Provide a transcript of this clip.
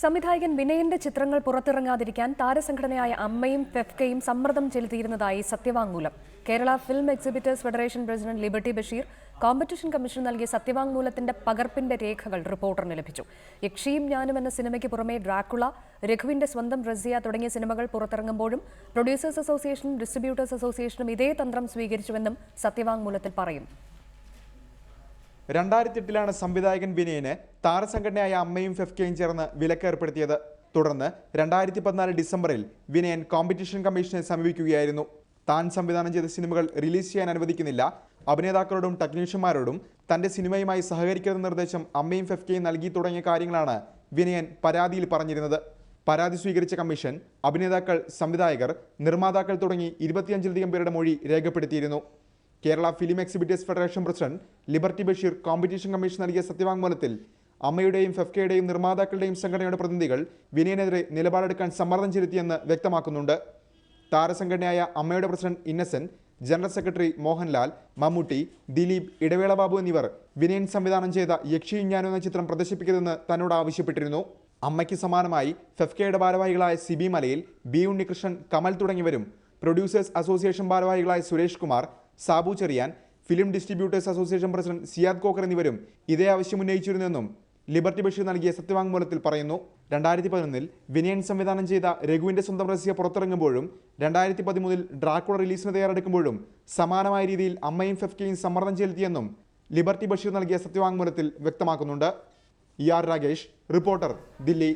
സംവിധായകൻ വിനയന്റെ ചിത്രങ്ങൾ പുറത്തിറങ്ങാതിരിക്കാൻ താരസംഘടനയായ അമ്മയും ഫെഫ്കയും സമ്മർദ്ദം ചെലുത്തിയിരുന്നതായി സത്യവാങ്മൂലം. Kerala film exhibitors federation president liberty Basheer competition commission നൽകിയ സത്യവാങ്മൂലത്തിന്റെ പകർപ്പിന്റെ രേഖകൾ റിപ്പോർട്ടറിന് ലഭിച്ചു. യക്ഷിയും ഞാനും എന്ന സിനിമയ്ക്ക് പുറമെ ഡ്രാക്കുള, രഘുവിന്റെ സ്വന്തം റസിയ തുടങ്ങിയ സിനിമകൾ പുറത്തിറങ്ങുമ്പോഴും പ്രൊഡ്യൂസേഴ്സ് അസോസിയേഷനും ഡിസ്ട്രിബ്യൂട്ടേഴ്സ് അസോസിയേഷനും ഇതേ തന്ത്രം സ്വീകരിച്ചുവെന്നും സത്യവാങ്മൂലത്തിൽ പറയുന്നു. 2008 സംവിധായകൻ വിനയന് താരസംഘടനയായ അമ്മയും ഫെഫ്കയും ചേർന്ന് വിലക്ക് ഏർപ്പെടുത്തിയത്. തുടർന്ന് 2014 ഡിസംബറിൽ വിനയൻ കോമ്പറ്റീഷൻ കമ്മീഷനെ സമീപിക്കുകയായിരുന്നു. താൻ സംവിധാനം ചെയ്ത സിനിമകൾ റിലീസ് ചെയ്യാൻ അനുവദിക്കുന്നില്ല, അഭിനേതാക്കളോടും ടെക്നീഷ്യന്മാരോടും തന്റെ സിനിമയുമായി സഹകരിക്കരുതെന്ന നിർദ്ദേശം അമ്മയും ഫെഫ്കയും നൽകി തുടങ്ങിയ കാര്യങ്ങളാണ് വിനയൻ പരാതിയിൽ പറഞ്ഞിരുന്നത്. പരാതി സ്വീകരിച്ച കമ്മീഷൻ അഭിനേതാക്കൾ, സംവിധായകർ, നിർമ്മാതാക്കൾ തുടങ്ങി 25ലധികം പേരുടെ മൊഴി രേഖപ്പെടുത്തിയിരുന്നു. Kerala film exhibitors federation president liberty Basheer competition commission നൽകിയ സത്യവാങ്മൂലത്തിൽ അമ്മയുടെയും ഫെഫ്കയുടെയും നിർമ്മാതാക്കളുടെയും സംഘടനയുടെ പ്രതിനിധികൾ വിനയനെതിരെ നിലപാടെടുക്കാൻ സമ്മർദ്ദം ചെലുത്തിയെന്ന് വ്യക്തമാക്കുന്നുണ്ട്. താരസംഘടനയായ അമ്മയുടെ president Innocent, general secretary Mohanlal, Mammootty, Dileep, Idavela Babu എന്നിവർ വിനയൻ സംവിധാനം ചെയ്ത യക്ഷിയും ഞാനും എന്ന ചിത്രം പ്രദർശിപ്പിക്കരുതെന്ന് തന്നോട് ആവശ്യപ്പെട്ടിരുന്നു. അമ്മയ്ക്ക് സമാനമായി ഫെഫ്കയുടെ ഭാരവാഹികളായ സിബി മലയിൽ, ബി ഉണ്ണികൃഷ്ണൻ, കമൽ തുടങ്ങിയവരും പ്രൊഡ്യൂസേഴ്സ് അസോസിയേഷൻ ഭാരവാഹികളായ Suresh Kumar, Sabu Cheriyan, film distributors association president Siyad Kokker എന്നിവരും ഇതേ ആവശ്യം ഉന്നയിച്ചിരുന്നെന്നും ലിബർട്ടി ബഷീർ നൽകിയ സത്യവാങ്മൂലത്തിൽ പറയുന്നു. 2011 വിനയൻ സംവിധാനം ചെയ്ത രഘുവിന്റെ സ്വന്തം റസിയ പുറത്തിറങ്ങുമ്പോഴും 2013 ഡ്രാക്കുള റിലീസിന് തയ്യാറെടുക്കുമ്പോഴും സമാനമായ രീതിയിൽ അമ്മയും ഫെഫ്കയും സമ്മർദ്ദം ചെലുത്തിയെന്നും ലിബർട്ടി ബഷീർ നൽകിയ സത്യവാങ്മൂലത്തിൽ വ്യക്തമാക്കുന്നുണ്ട്. ER Ragesh, reporter, Delhi.